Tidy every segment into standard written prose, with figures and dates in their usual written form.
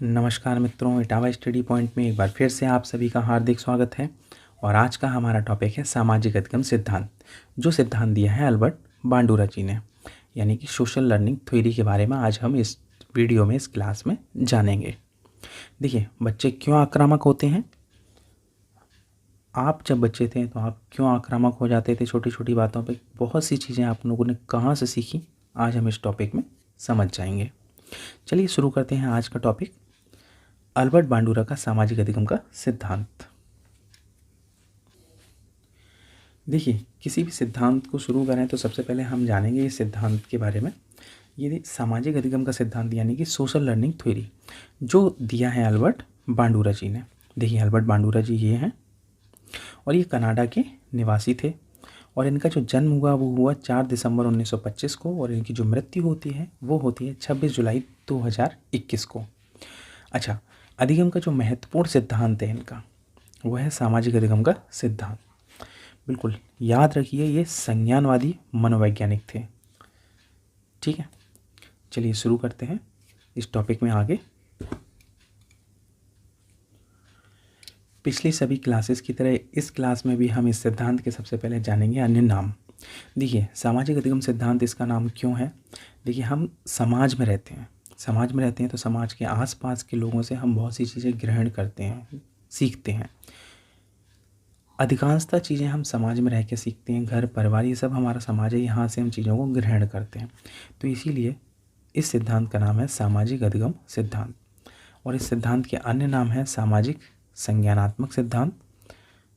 नमस्कार मित्रों, Etawah study point में एक बार फिर से आप सभी का हार्दिक स्वागत है। और आज का हमारा टॉपिक है सामाजिक अधिगम सिद्धांत, जो सिद्धांत दिया है अल्बर्ट बांडुरा जी ने, यानी कि सोशल लर्निंग थ्योरी के बारे में आज हम इस वीडियो में, इस क्लास में जानेंगे। देखिए, बच्चे क्यों आक्रामक होते हैं। आप जब बच्चे थे तो आप क्यों आक्रामक हो जाते थे छोटी छोटी बातों पे। बहुत सी चीज़ें आप लोगों ने कहाँ से सीखी, आज हम इस टॉपिक में समझ जाएंगे। चलिए शुरू करते हैं आज का टॉपिक, अल्बर्ट बांडुरा का सामाजिक अधिगम का सिद्धांत। देखिए, किसी भी सिद्धांत को शुरू करें तो सबसे पहले हम जानेंगे इस सिद्धांत के बारे में। ये सामाजिक अधिगम का सिद्धांत यानी कि सोशल लर्निंग थ्योरी जो दिया है अल्बर्ट बांडुरा जी ने। देखिए, अल्बर्ट बांडुरा जी ये हैं और ये कनाडा के निवासी थे और इनका जो जन्म हुआ वो हुआ 4 दिसंबर 1925 को और इनकी जो मृत्यु होती है वो होती है 26 जुलाई 2021 को। अच्छा, अधिगम का जो महत्वपूर्ण सिद्धांत है इनका वो है सामाजिक अधिगम का सिद्धांत। बिल्कुल याद रखिए, ये संज्ञानवादी मनोवैज्ञानिक थे। ठीक है, चलिए शुरू करते हैं इस टॉपिक में आगे। पिछली सभी क्लासेस की तरह इस क्लास में भी हम इस सिद्धांत के सबसे पहले जानेंगे अन्य नाम। देखिए, सामाजिक अधिगम सिद्धांत इसका नाम क्यों है। देखिए, हम समाज में रहते हैं, तो समाज के आसपास के लोगों से हम बहुत सी चीज़ें ग्रहण करते हैं, सीखते हैं। अधिकांशतः चीज़ें हम समाज में रह के सीखते हैं, घर परिवार ये सब हमारा समाज है, यहाँ से हम चीज़ों को ग्रहण करते हैं। तो इसीलिए इस सिद्धांत का नाम है सामाजिक अधिगम सिद्धांत। और इस सिद्धांत के अन्य नाम है सामाजिक संज्ञानात्मक सिद्धांत,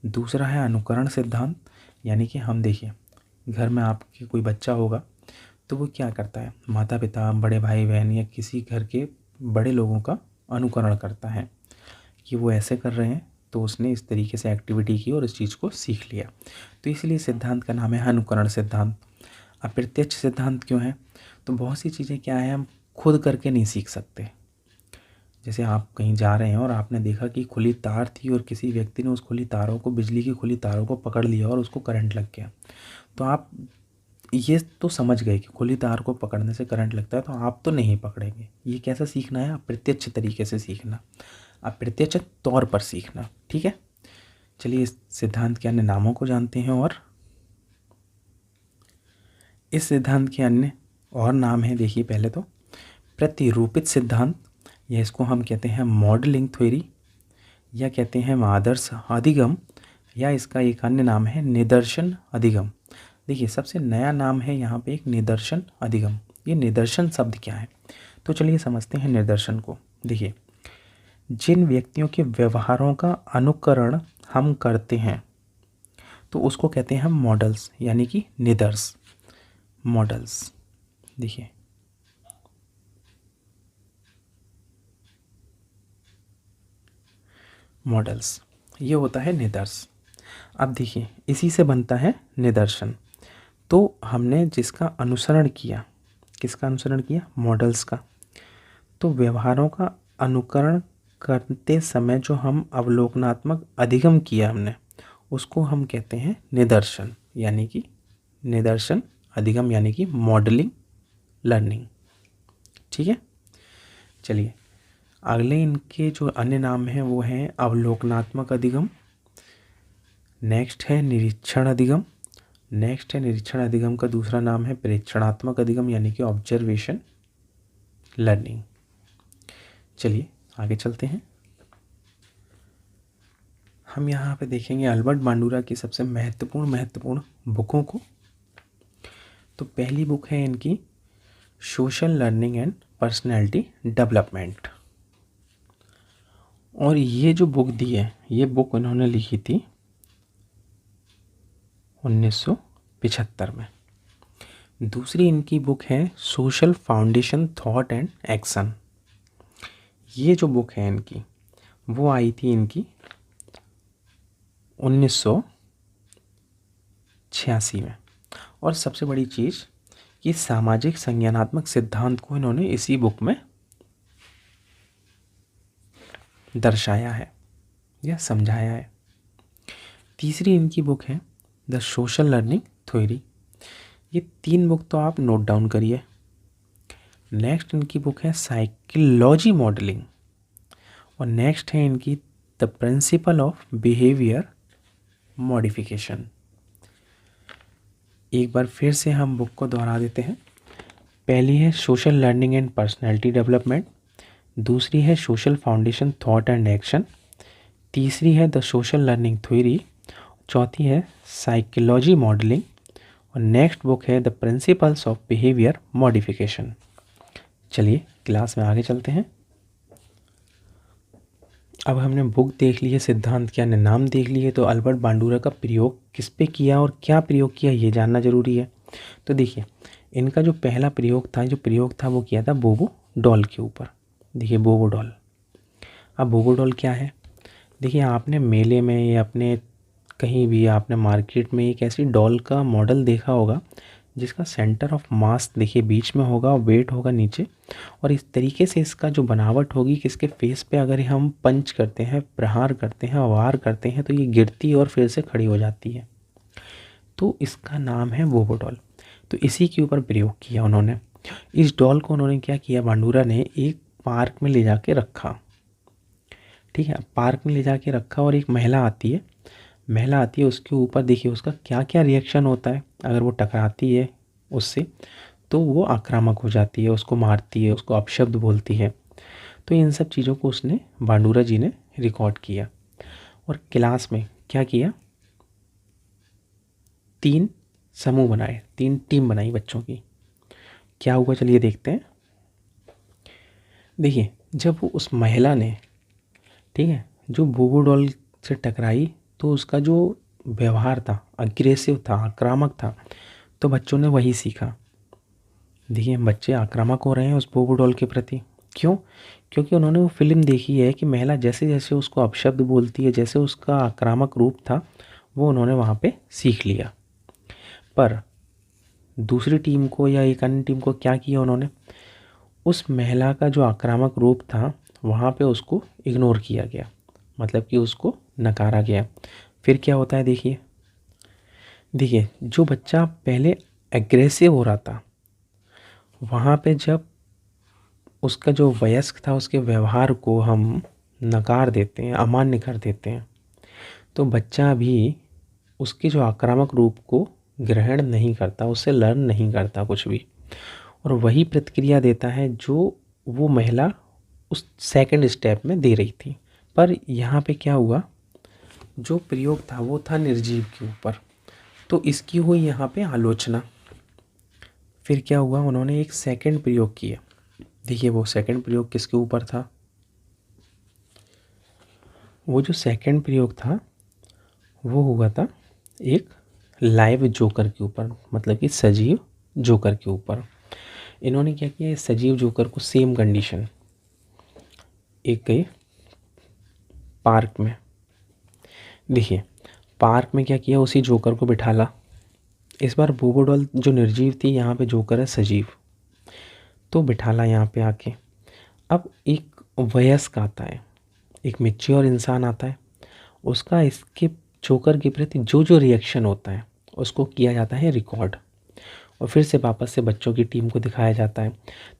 दूसरा है अनुकरण सिद्धांत। यानी कि हम देखिए, घर में आपके कोई बच्चा होगा तो वो क्या करता है, माता पिता, बड़े भाई बहन या किसी घर के बड़े लोगों का अनुकरण करता है कि वो ऐसे कर रहे हैं तो उसने इस तरीके से एक्टिविटी की और इस चीज़ को सीख लिया। तो इसलिए सिद्धांत का नाम है अनुकरण सिद्धांत। अप्रत्यक्ष सिद्धांत क्यों है, तो बहुत सी चीज़ें क्या है हम खुद करके नहीं सीख सकते। जैसे आप कहीं जा रहे हैं और आपने देखा कि खुली तार थी और किसी व्यक्ति ने उस खुली तारों को, बिजली की खुली तारों को पकड़ लिया और उसको करंट लग गया, तो आप ये तो समझ गए कि खुली तार को पकड़ने से करंट लगता है, तो आप तो नहीं पकड़ेंगे। ये कैसा सीखना है, अप्रत्यक्ष तरीके से सीखना, अप्रत्यक्ष तौर पर सीखना। ठीक है, चलिए इस सिद्धांत के अन्य नामों को जानते हैं। और इस सिद्धांत के अन्य और नाम है, देखिए पहले तो प्रतिरूपित सिद्धांत, या इसको हम कहते हैं मॉडलिंग थ्योरी, या कहते हैं आदर्श अधिगम, या इसका एक अन्य नाम है निदर्शन अधिगम। देखिए, सबसे नया नाम है यहाँ पे एक निदर्शन अधिगम। ये निदर्शन शब्द क्या है, तो चलिए समझते हैं निदर्शन को। देखिए, जिन व्यक्तियों के व्यवहारों का अनुकरण हम करते हैं तो उसको कहते हैं हम मॉडल्स, यानी कि निदर्श, मॉडल्स। देखिए, मॉडल्स ये होता है निदर्श। अब देखिए, इसी से बनता है निदर्शन। तो हमने जिसका अनुसरण किया, किसका अनुसरण किया, मॉडल्स का। तो व्यवहारों का अनुकरण करते समय जो हम अवलोकनात्मक अधिगम किया हमने, उसको हम कहते हैं निदर्शन, यानी कि निदर्शन अधिगम, यानी कि मॉडलिंग लर्निंग। ठीक है, चलिए अगले इनके जो अन्य नाम हैं वो हैं अवलोकनात्मक अधिगम, नेक्स्ट है निरीक्षण अधिगम, नेक्स्ट है निरीक्षण अधिगम का दूसरा नाम है प्रेक्षणात्मक अधिगम, यानी कि ऑब्जर्वेशन लर्निंग। चलिए आगे चलते हैं। हम यहाँ पे देखेंगे अल्बर्ट बांडुरा की सबसे महत्वपूर्ण बुकों को। तो पहली बुक है इनकी social learning and personality development. और ये जो बुक दी है, ये बुक उन्होंने लिखी थी 1975 में। दूसरी इनकी बुक है social foundation thought and action. ये जो बुक है इनकी वो आई थी इनकी 1986 में। और सबसे बड़ी चीज़ कि सामाजिक संज्ञानात्मक सिद्धांत को इन्होंने इसी बुक में दर्शाया है या समझाया है। तीसरी इनकी बुक है द सोशल लर्निंग थ्योरी। ये 3 बुक तो आप नोट डाउन करिए। नेक्स्ट इनकी बुक है साइकोलॉजी मॉडलिंग, और नेक्स्ट है इनकी the principle of behaviour modification. एक बार फिर से हम बुक को दोहरा देते हैं। पहली है social learning and personality development, दूसरी है social foundation thought and action, तीसरी है द सोशल लर्निंग थ्योरी, चौथी है साइकोलॉजी मॉडलिंग और नेक्स्ट बुक है the principles of behaviour modification. चलिए क्लास में आगे चलते हैं। अब हमने बुक देख ली है, सिद्धांत के अन्य नाम देख लिए, तो अल्बर्ट बांडुरा का प्रयोग किस पे किया और क्या प्रयोग किया ये जानना जरूरी है। तो देखिए इनका जो पहला प्रयोग था वो किया था बोबो डॉल के ऊपर। देखिए बोबो डॉल। अब बोबो डॉल क्या है? देखिए आपने मेले में या अपने कहीं भी आपने मार्केट में एक ऐसी डॉल का मॉडल देखा होगा जिसका सेंटर ऑफ मास देखिए बीच में होगा और वेट होगा नीचे, और इस तरीके से इसका जो बनावट होगी कि इसके फेस पे अगर हम पंच करते हैं, प्रहार करते हैं, वार करते हैं तो ये गिरती है और फिर से खड़ी हो जाती है। तो इसका नाम है बोबो डॉल। तो इसी के ऊपर प्रयोग किया उन्होंने। इस डॉल को उन्होंने क्या किया, बांडुरा ने एक पार्क में ले जाके रखा। ठीक है, पार्क में ले जाके रखा और एक महिला आती है, उसके ऊपर देखिए उसका क्या क्या रिएक्शन होता है। अगर वो टकराती है उससे तो वो आक्रामक हो जाती है, उसको मारती है, उसको अपशब्द बोलती है। तो इन सब चीज़ों को उसने बांडुरा जी ने रिकॉर्ड किया और क्लास में क्या किया, 3 समूह बनाए, 3 टीम बनाई बच्चों की। क्या हुआ चलिए देखते हैं। देखिए जब वो उस महिला ने, ठीक है, जो बोबो डॉल से टकराई तो उसका जो व्यवहार था अग्रेसिव था, आक्रामक था, तो बच्चों ने वही सीखा। देखिए बच्चे आक्रामक हो रहे हैं उस बोबो डॉल के प्रति। क्यों? क्योंकि उन्होंने वो फिल्म देखी है कि महिला जैसे जैसे उसको अपशब्द बोलती है, जैसे उसका आक्रामक रूप था, वो उन्होंने वहाँ पे सीख लिया। पर दूसरी टीम को या एक अन्य टीम को क्या किया उन्होंने, उस महिला का जो आक्रामक रूप था वहाँ पे उसको इग्नोर किया गया, मतलब कि उसको नकारा गया। फिर क्या होता है देखिए जो बच्चा पहले एग्रेसिव हो रहा था वहाँ पे जब उसका जो वयस्क था उसके व्यवहार को हम नकार देते हैं, अमान्य कर देते हैं, तो बच्चा भी उसके जो आक्रामक रूप को ग्रहण नहीं करता, उससे लर्न नहीं करता कुछ भी, और वही प्रतिक्रिया देता है जो वो महिला उस सेकंड स्टेप में दे रही थी। पर यहाँ पे क्या हुआ, जो प्रयोग था वो था निर्जीव के ऊपर, तो इसकी हुई यहाँ पे आलोचना। फिर क्या हुआ, उन्होंने एक सेकंड प्रयोग किया। देखिए वो सेकंड प्रयोग किसके ऊपर था, वो जो सेकंड प्रयोग था वो हुआ था एक लाइव जोकर के ऊपर, मतलब कि सजीव जोकर के ऊपर। इन्होंने क्या किया, इस सजीव जोकर को सेम कंडीशन, एक गए पार्क में। देखिए पार्क में क्या किया, उसी जोकर को बिठाला। इस बार बोबो डॉल जो निर्जीव थी, यहाँ पे जोकर है सजीव, तो बिठाला यहाँ पे आके। अब एक वयस्क आता है, एक मैच्योर इंसान आता है, उसका इसके जोकर के प्रति जो जो रिएक्शन होता है उसको किया जाता है रिकॉर्ड, और फिर से वापस से बच्चों की टीम को दिखाया जाता है।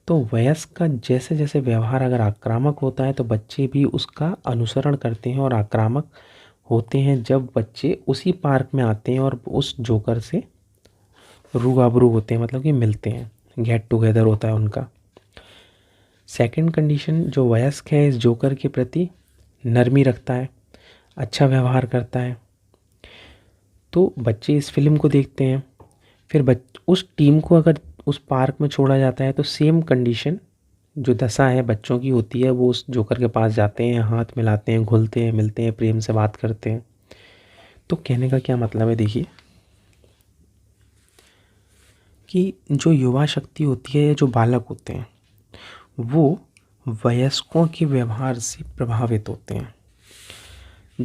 तो वयस्क का जैसे जैसे व्यवहार अगर आक्रामक होता है तो बच्चे भी उसका अनुसरण करते हैं और आक्रामक होते हैं जब बच्चे उसी पार्क में आते हैं और उस जोकर से रूबरू होते हैं, मतलब कि मिलते हैं, गेट टुगेदर होता है उनका। सेकंड कंडीशन, जो वयस्क है इस जोकर के प्रति नरमी रखता है, अच्छा व्यवहार करता है। तो बच्चे इस फिल्म को देखते हैं, फिर उस टीम को अगर उस पार्क में छोड़ा जाता है तो सेम कंडीशन जो दशा है बच्चों की होती है, वो उस जोकर के पास जाते हैं, हाथ मिलाते हैं, घुलते हैं, मिलते हैं, प्रेम से बात करते हैं। तो कहने का क्या मतलब है, देखिए कि जो युवा शक्ति होती है या जो बालक होते हैं वो वयस्कों के व्यवहार से प्रभावित होते हैं।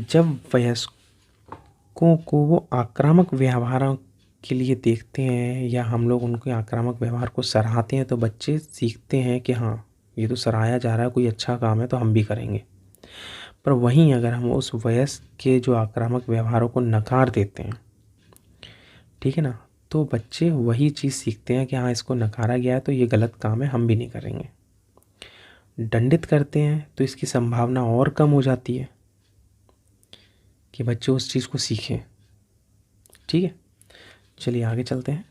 जब वयस्कों को वो आक्रामक व्यवहारों के लिए देखते हैं या हम लोग उनके आक्रामक व्यवहार को सराहते हैं तो बच्चे सीखते हैं कि हाँ ये तो सराहाया जा रहा है, कोई अच्छा काम है तो हम भी करेंगे। पर वहीं अगर हम उस वयस्क के जो आक्रामक व्यवहारों को नकार देते हैं, ठीक है ना, तो बच्चे वही चीज़ सीखते हैं कि हाँ इसको नकारा गया है तो ये गलत काम है, हम भी नहीं करेंगे। दंडित करते हैं तो इसकी संभावना और कम हो जाती है कि बच्चे उस चीज़ को सीखें। ठीक है, चलिए आगे चलते हैं।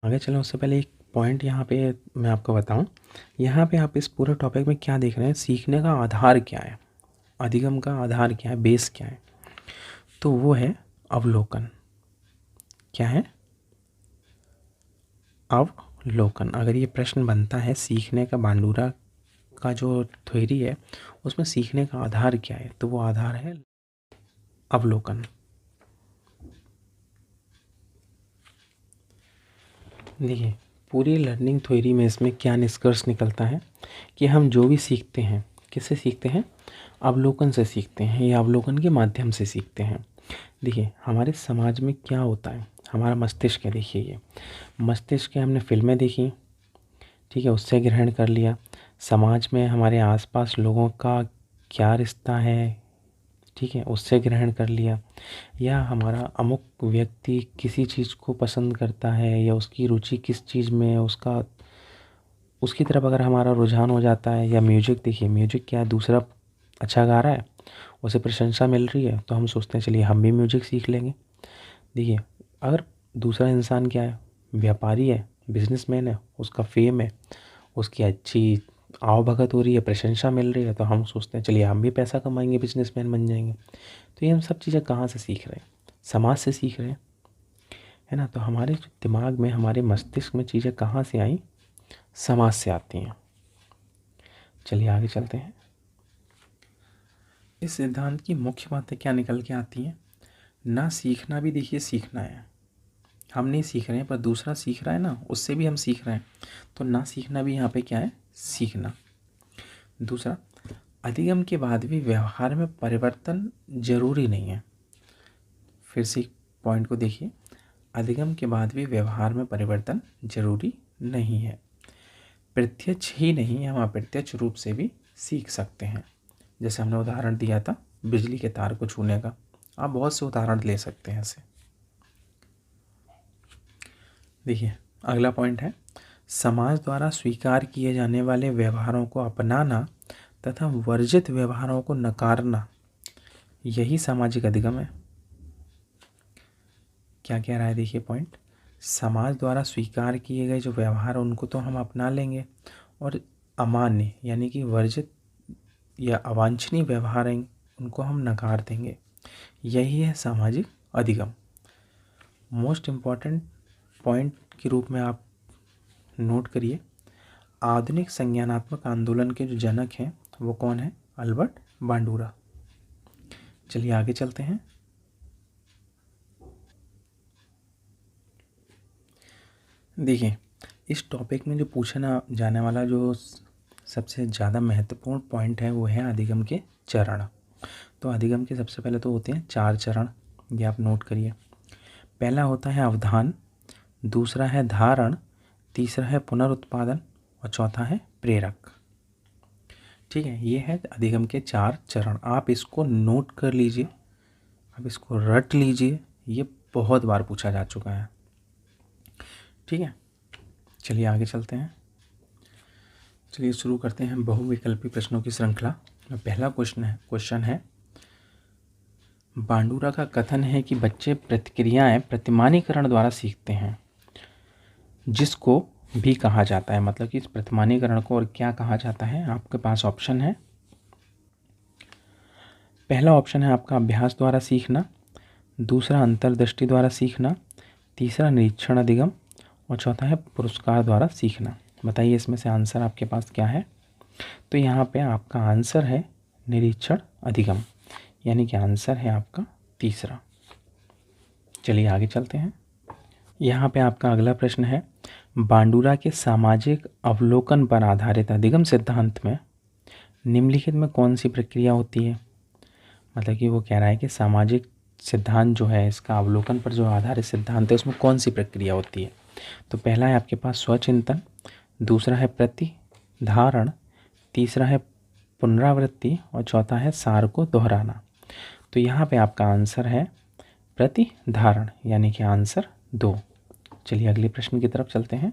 आगे चलें उससे पहले एक पॉइंट यहाँ पे मैं आपको बताऊँ। यहाँ पे आप इस पूरे टॉपिक में क्या देख रहे हैं, सीखने का आधार क्या है, अधिगम का आधार क्या है, बेस क्या है, तो वो है अवलोकन। क्या है? अवलोकन। अगर ये प्रश्न बनता है सीखने का, बांडूरा का जो थ्योरी है उसमें सीखने का आधार क्या है, तो वो आधार है अवलोकन। देखिए, पूरी लर्निंग थ्योरी में इसमें क्या निष्कर्ष निकलता है कि हम जो भी सीखते हैं, किससे सीखते हैं? अवलोकन से सीखते हैं, या अवलोकन के माध्यम से सीखते हैं। देखिए, हमारे समाज में क्या होता है, हमारा मस्तिष्क है। देखिए, ये मस्तिष्क के हमने फिल्में देखी, ठीक है, उससे ग्रहण कर लिया। समाज में हमारे आसपास लोगों का क्या रिश्ता है, ठीक है, उससे ग्रहण कर लिया। या हमारा अमुक व्यक्ति किसी चीज़ को पसंद करता है या उसकी रुचि किस चीज़ में है, उसकी तरफ अगर हमारा रुझान हो जाता है। या म्यूजिक, देखिए म्यूजिक क्या है, दूसरा अच्छा गा रहा है, उसे प्रशंसा मिल रही है, तो हम सोचते हैं चलिए हम भी म्यूजिक सीख लेंगे। देखिए, अगर दूसरा इंसान क्या है, व्यापारी है, बिजनेसमैन है, उसका फेम है, उसकी अच्छी आवभगत हो रही है, प्रशंसा मिल रही है, तो हम सोचते हैं चलिए हम भी पैसा कमाएंगे, बिजनेसमैन बन जाएंगे। तो ये हम सब चीज़ें कहाँ से सीख रहे हैं? समाज से सीख रहे हैं, है ना। तो हमारे जो दिमाग में, हमारे मस्तिष्क में चीज़ें कहाँ से आई? समाज से आती हैं। चलिए आगे चलते हैं। इस सिद्धांत की मुख्य बातें क्या निकल के आती हैं? ना सीखना भी देखिए सीखना है, हम नहीं सीख रहे हैं पर दूसरा सीख रहा है ना, उससे भी हम सीख रहे हैं, तो ना सीखना भी यहाँ पे क्या है? सीखना। दूसरा, अधिगम के बाद भी व्यवहार में परिवर्तन जरूरी नहीं है। फिर से पॉइंट को देखिए, अधिगम के बाद भी व्यवहार में परिवर्तन जरूरी नहीं है। प्रत्यक्ष ही नहीं, हम अप्रत्यक्ष रूप से भी सीख सकते हैं। जैसे हमने उदाहरण दिया था बिजली के तार को छूने का, आप बहुत से उदाहरण ले सकते हैं ऐसे। देखिए, अगला पॉइंट है, समाज द्वारा स्वीकार किए जाने वाले व्यवहारों को अपनाना तथा वर्जित व्यवहारों को नकारना, यही सामाजिक अधिगम है। क्या कह रहा है? देखिए पॉइंट, समाज द्वारा स्वीकार किए गए जो व्यवहार उनको तो हम अपना लेंगे, और अमान्य यानी कि वर्जित या अवांछनीय व्यवहार हैं उनको हम नकार देंगे। यही है सामाजिक अधिगम। मोस्ट इम्पॉर्टेंट पॉइंट के रूप में आप नोट करिए, आधुनिक संज्ञानात्मक आंदोलन के जो जनक हैं वो कौन है? अल्बर्ट बांडूरा। चलिए आगे चलते हैं। देखिए, इस टॉपिक में जो पूछना जाने वाला जो सबसे ज़्यादा महत्वपूर्ण पॉइंट है वो है अधिगम के चरण। तो अधिगम के सबसे पहले तो होते हैं 4 चरण, ये आप नोट करिए। पहला होता है अवधान, दूसरा है धारण, तीसरा है पुनरुत्पादन और चौथा है प्रेरक। ठीक है, ये है अधिगम के 4 चरण। आप इसको नोट कर लीजिए, आप इसको रट लीजिए, ये बहुत बार पूछा जा चुका है। ठीक है, चलिए आगे चलते हैं। चलिए शुरू करते हैं बहुविकल्पी प्रश्नों की श्रृंखला। पहला क्वेश्चन है, बांडूरा का कथन है कि बच्चे प्रतिक्रियाएं प्रतिमानीकरण द्वारा सीखते हैं, जिसको भी कहा जाता है। मतलब कि इस प्रतिमानीकरण को और क्या कहा जाता है? आपके पास ऑप्शन है। पहला ऑप्शन है आपका अभ्यास द्वारा सीखना, दूसरा अंतर्दृष्टि द्वारा सीखना, तीसरा निरीक्षण अधिगम और चौथा है पुरस्कार द्वारा सीखना। बताइए इसमें से आंसर आपके पास क्या है? तो यहाँ पे आपका आंसर है निरीक्षण अधिगम, यानी कि आंसर है आपका तीसरा। चलिए आगे चलते हैं। यहाँ पे आपका अगला प्रश्न है, बांडूरा के सामाजिक अवलोकन पर आधारित अधिगम सिद्धांत में निम्नलिखित में कौन सी प्रक्रिया होती है? मतलब कि वो कह रहा है कि सामाजिक सिद्धांत जो है, इसका अवलोकन पर जो आधारित सिद्धांत है, उसमें कौन सी प्रक्रिया होती है? तो पहला है आपके पास स्वचिंतन, दूसरा है प्रतिधारण, तीसरा है पुनरावृत्ति और चौथा है सार को दोहराना। तो यहाँ पे आपका आंसर है प्रतिधारण, यानी कि आंसर 2। चलिए अगले प्रश्न की तरफ चलते हैं।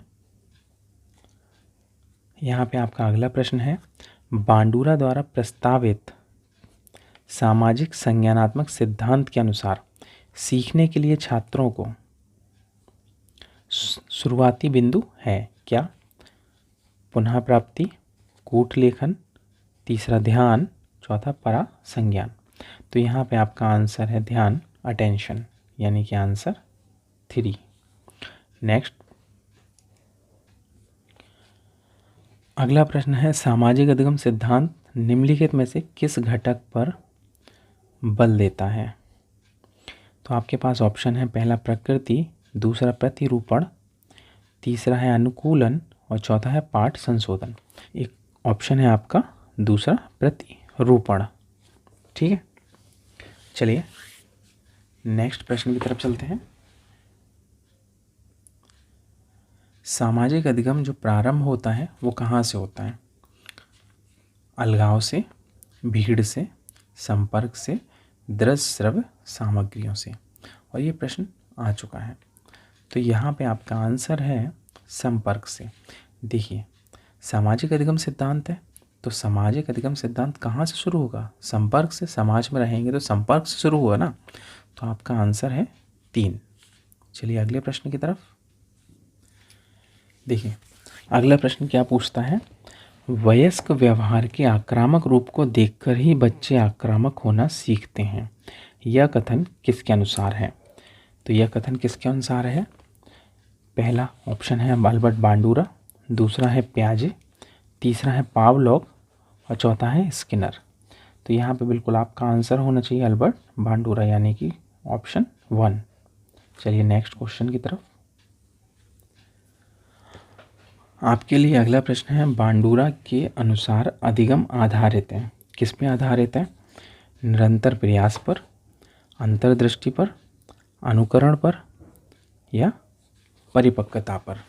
यहाँ पे आपका अगला प्रश्न है, बांडुरा द्वारा प्रस्तावित सामाजिक संज्ञानात्मक सिद्धांत के अनुसार सीखने के लिए छात्रों को शुरुआती बिंदु है क्या? पुनः प्राप्ति, कूट लेखन, तीसरा ध्यान, चौथा परा संज्ञान। तो यहाँ पे आपका आंसर है ध्यान, अटेंशन, यानी कि आंसर 3। नेक्स्ट अगला प्रश्न है, सामाजिक अधिगम सिद्धांत निम्नलिखित में से किस घटक पर बल देता है? तो आपके पास ऑप्शन है, पहला प्रकृति, दूसरा प्रतिरूपण, तीसरा है अनुकूलन और चौथा है पाठ संशोधन। एक ऑप्शन है आपका दूसरा प्रतिरूपण। ठीक है, चलिए नेक्स्ट प्रश्न की तरफ चलते हैं। सामाजिक अधिगम जो प्रारंभ होता है वो कहाँ से होता है? अलगाव से, भीड़ से, संपर्क से, दृश्य श्रव्य सामग्रियों से। और ये प्रश्न आ चुका है, तो यहाँ पे आपका आंसर है संपर्क से। देखिए, सामाजिक अधिगम सिद्धांत है तो सामाजिक अधिगम सिद्धांत कहाँ से शुरू होगा? संपर्क से। समाज में रहेंगे तो संपर्क से शुरू होगा ना, तो आपका आंसर है 3। चलिए अगले प्रश्न की तरफ। देखिए अगला प्रश्न क्या पूछता है, वयस्क व्यवहार के आक्रामक रूप को देखकर ही बच्चे आक्रामक होना सीखते हैं, यह कथन किसके अनुसार है? तो यह कथन किसके अनुसार है? पहला ऑप्शन है अल्बर्ट बांडुरा, दूसरा है पियाजे, तीसरा है पावलोव और चौथा है स्किनर। तो यहाँ पे बिल्कुल आपका आंसर होना चाहिए अल्बर्ट बांडुरा, यानी कि ऑप्शन 1। चलिए नेक्स्ट क्वेश्चन की तरफ। आपके लिए अगला प्रश्न है, बांडुरा के अनुसार अधिगम आधारित है, किस पे आधारित है? निरंतर प्रयास पर, अंतर्दृष्टि पर, अनुकरण पर या परिपक्वता पर?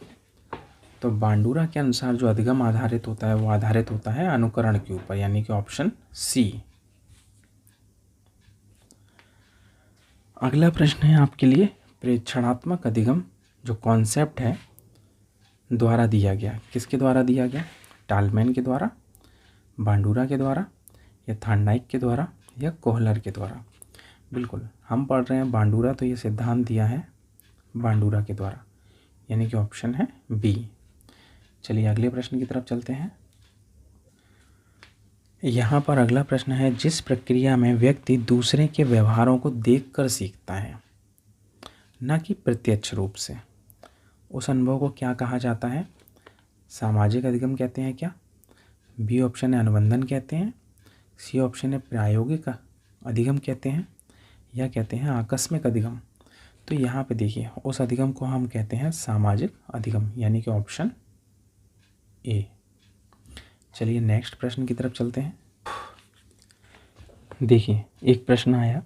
तो बांडुरा के अनुसार जो अधिगम आधारित होता है वो आधारित होता है अनुकरण के ऊपर, यानी कि ऑप्शन सी। अगला प्रश्न है आपके लिए, प्रेक्षणात्मक अधिगम जो कॉन्सेप्ट है द्वारा दिया गया, किसके द्वारा दिया गया? टालमैन के द्वारा, बांडुरा के द्वारा या थार्नडाइक के द्वारा या कोहलर के द्वारा? बिल्कुल हम पढ़ रहे हैं बांडुरा, तो ये सिद्धांत दिया है बांडुरा के द्वारा, यानी कि ऑप्शन है बी। चलिए अगले प्रश्न की तरफ चलते हैं। यहाँ पर अगला प्रश्न है, जिस प्रक्रिया में व्यक्ति दूसरे के व्यवहारों को देखकर सीखता है, न कि प्रत्यक्ष रूप से, उस अनुभव को क्या कहा जाता है? सामाजिक अधिगम कहते हैं क्या? बी ऑप्शन है अनुबंधन कहते हैं, सी ऑप्शन है प्रायोगिक अधिगम कहते हैं, या कहते हैं आकस्मिक अधिगम? तो यहाँ पे देखिए, उस अधिगम को हम कहते हैं सामाजिक अधिगम, यानी कि ऑप्शन ए। चलिए नेक्स्ट प्रश्न की तरफ चलते हैं। देखिए एक प्रश्न आया,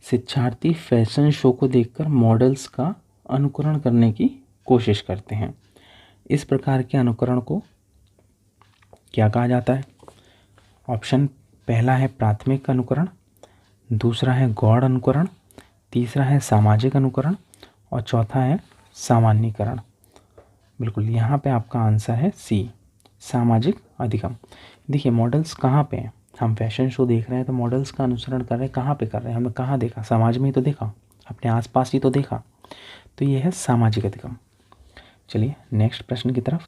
शिक्षार्थी फैशन शो को देखकर मॉडल्स का अनुकरण करने की कोशिश करते हैं, इस प्रकार के अनुकरण को क्या कहा जाता है? ऑप्शन पहला है प्राथमिक अनुकरण, दूसरा है गौण अनुकरण, तीसरा है सामाजिक अनुकरण और चौथा है सामान्यीकरण। बिल्कुल यहाँ पे आपका आंसर है सी, सामाजिक अधिगम। देखिए मॉडल्स कहाँ पे हैं? हम फैशन शो देख रहे हैं तो मॉडल्स का अनुसरण कर रहे हैं, कहाँ पे कर रहे हैं? हमने कहाँ देखा? समाज में ही तो देखा, अपने आसपास ही तो देखा, तो ये है सामाजिक अधिगम। चलिए नेक्स्ट प्रश्न की तरफ।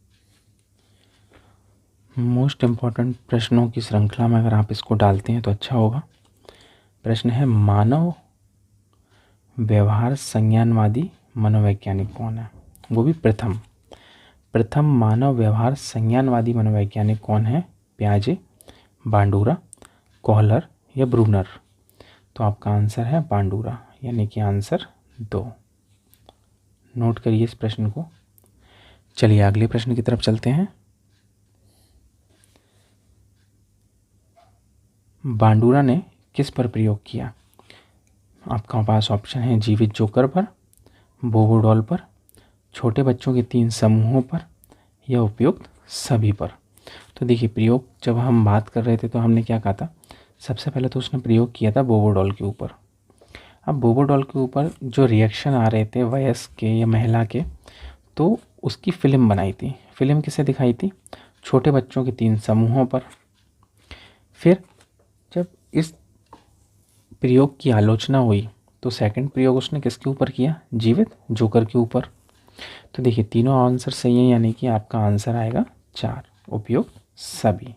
मोस्ट इम्पॉर्टेंट प्रश्नों की श्रृंखला में अगर आप इसको डालते हैं तो अच्छा होगा। प्रश्न है, मानव व्यवहार संज्ञानवादी मनोवैज्ञानिक कौन है? वो भी प्रथम मानव व्यवहार संज्ञानवादी मनोवैज्ञानिक कौन है? पियाजे, बांडुरा, कोहलर या ब्रूनर? तो आपका आंसर है बांडुरा, यानी कि आंसर 2। नोट करिए इस प्रश्न को। चलिए अगले प्रश्न की तरफ चलते हैं। बांडुरा ने किस पर प्रयोग किया? आपका पास ऑप्शन है जीवित जोकर पर, बोबो डॉल पर, छोटे बच्चों के 3 समूहों पर या उपयुक्त सभी पर? तो देखिए प्रयोग जब हम बात कर रहे थे तो हमने क्या कहा था? सबसे पहले तो उसने प्रयोग किया था बोबो डॉल के ऊपर। अब बोबो डॉल के ऊपर जो रिएक्शन आ रहे थे वयस्क के या महिला के, तो उसकी फ़िल्म बनाई थी। फ़िल्म किसे दिखाई थी? छोटे बच्चों के 3 समूहों पर। फिर जब इस प्रयोग की आलोचना हुई तो सेकंड प्रयोग उसने किसके ऊपर किया? जीवित जोकर के ऊपर। तो देखिए तीनों आंसर सही है, यानी कि आपका आंसर आएगा 4, उपयुक्त सभी।